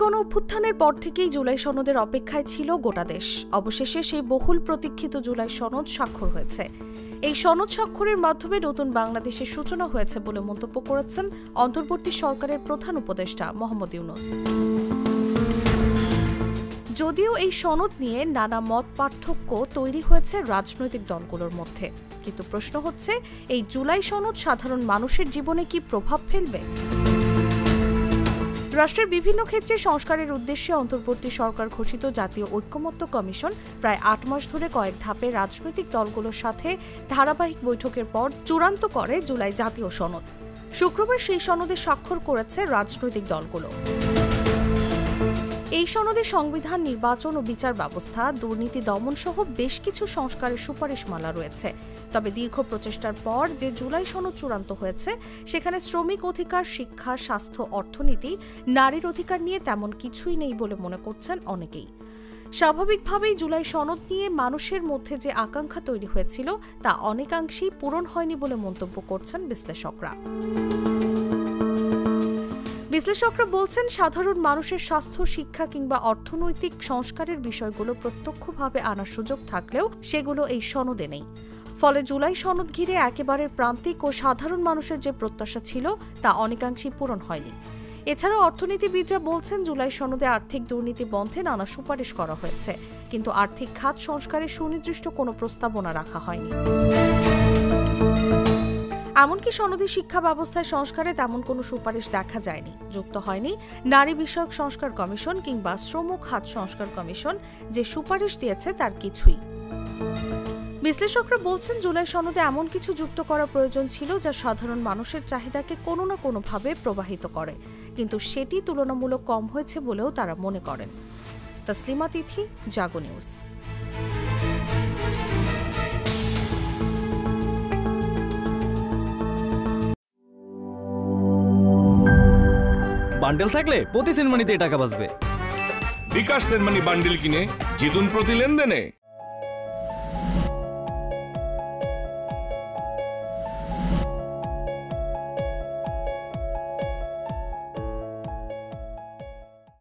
গণ অভ্যুত্থানের পর থেকেই জুলাই সনদের অপেক্ষায় ছিল গোটা দেশ। অবশেষে সেই বহুল প্রতীক্ষিত জুলাই সনদ স্বাক্ষর হয়েছে। এই সনদ স্বাক্ষরের মাধ্যমে নতুন বাংলাদেশের সূচনা হয়েছে বলে মন্তব্য করেছেন অন্তর্বর্তী সরকারের প্রধান উপদেষ্টা মোহাম্মদ ইউনূস। যদিও এই সনদ নিয়ে নানা মত পার্থক্য তৈরি হয়েছে রাজনৈতিক দলগুলোর মধ্যে, কিন্তু প্রশ্ন হচ্ছে, এই জুলাই সনদ সাধারণ মানুষের জীবনে কি প্রভাব ফেলবে? রাষ্ট্রের বিভিন্ন ক্ষেত্রে সংস্কারের উদ্দেশ্যে অন্তর্বর্তী সরকার ঘোষিত জাতীয় ঐকমত্য কমিশন প্রায় ৮ মাস ধরে কয়েক ধাপে রাজনৈতিক দলগুলোর সাথে ধারাবাহিক বৈঠকের পর চূড়ান্ত করে জুলাই জাতীয় সনদ। শুক্রবার সেই সনদে স্বাক্ষর করেছে রাজনৈতিক দলগুলো। এই সনদে সংবিধান, নির্বাচন ও বিচার ব্যবস্থা, দুর্নীতি দমন সহ বেশ কিছু সংস্কারের সুপারিশমালা রয়েছে। তবে দীর্ঘ প্রচেষ্টার পর যে জুলাই সনদ চূড়ান্ত হয়েছে, সেখানে শ্রমিক অধিকার, শিক্ষা, স্বাস্থ্য, অর্থনীতি, নারীর অধিকার নিয়ে তেমন কিছুই নেই বলে মনে করছেন অনেকেই। স্বাভাবিকভাবেই জুলাই সনদ নিয়ে মানুষের মধ্যে যে আকাঙ্ক্ষা তৈরি হয়েছিল, তা অনেকাংশেই পূরণ হয়নি বলে মন্তব্য করছেন বিশ্লেষকরা। বিশ্লেষকরা বলছেন, সাধারণ মানুষের স্বাস্থ্য, শিক্ষা কিংবা অর্থনৈতিক সংস্কারের বিষয়গুলো প্রত্যক্ষভাবে আনার সুযোগ থাকলেও সেগুলো এই সনদে নেই। ফলে জুলাই সনদ ঘিরে একেবারে প্রান্তিক ও সাধারণ মানুষের যে প্রত্যাশা ছিল, তা অনেকাংশেই পূরণ হয়নি। এছাড়াও অর্থনীতিবিদরা বলছেন, জুলাই সনদে আর্থিক দুর্নীতি বন্ধে নানা সুপারিশ করা হয়েছে, কিন্তু আর্থিক খাত সংস্কারের সুনির্দিষ্ট কোনো প্রস্তাবনা রাখা হয়নি। এমনকি সনদে শিক্ষা ব্যবস্থায় সংস্কারে তেমন কোনো সুপারিশ দেখা যায়নি। যুক্ত হয়নি নারী বিষয়ক সংস্কার কমিশন কিংবা শ্রম খাত সংস্কার কমিশন, যে সুপারিশ দিয়েছে তার কিছুই। বিশ্লেষকরা বলছেন, জুলাই সনদে এমন কিছু যুক্ত করা প্রয়োজন ছিল যা সাধারণ মানুষের চাহিদাকে কোনো না কোনোভাবে প্রবাহিত করে, কিন্তু সেটি তুলনামূলক কম হয়েছে বলেও তারা মনে করেন। তসলিমা তিথি, জাগো নিউজ। বান্ডেল থাকলে প্রতি সেনমানিতে টাকা বাঁচবে। বিকাশ সেনমানি বান্ডেল কিনে জিতুন প্রতি লেনদেনে।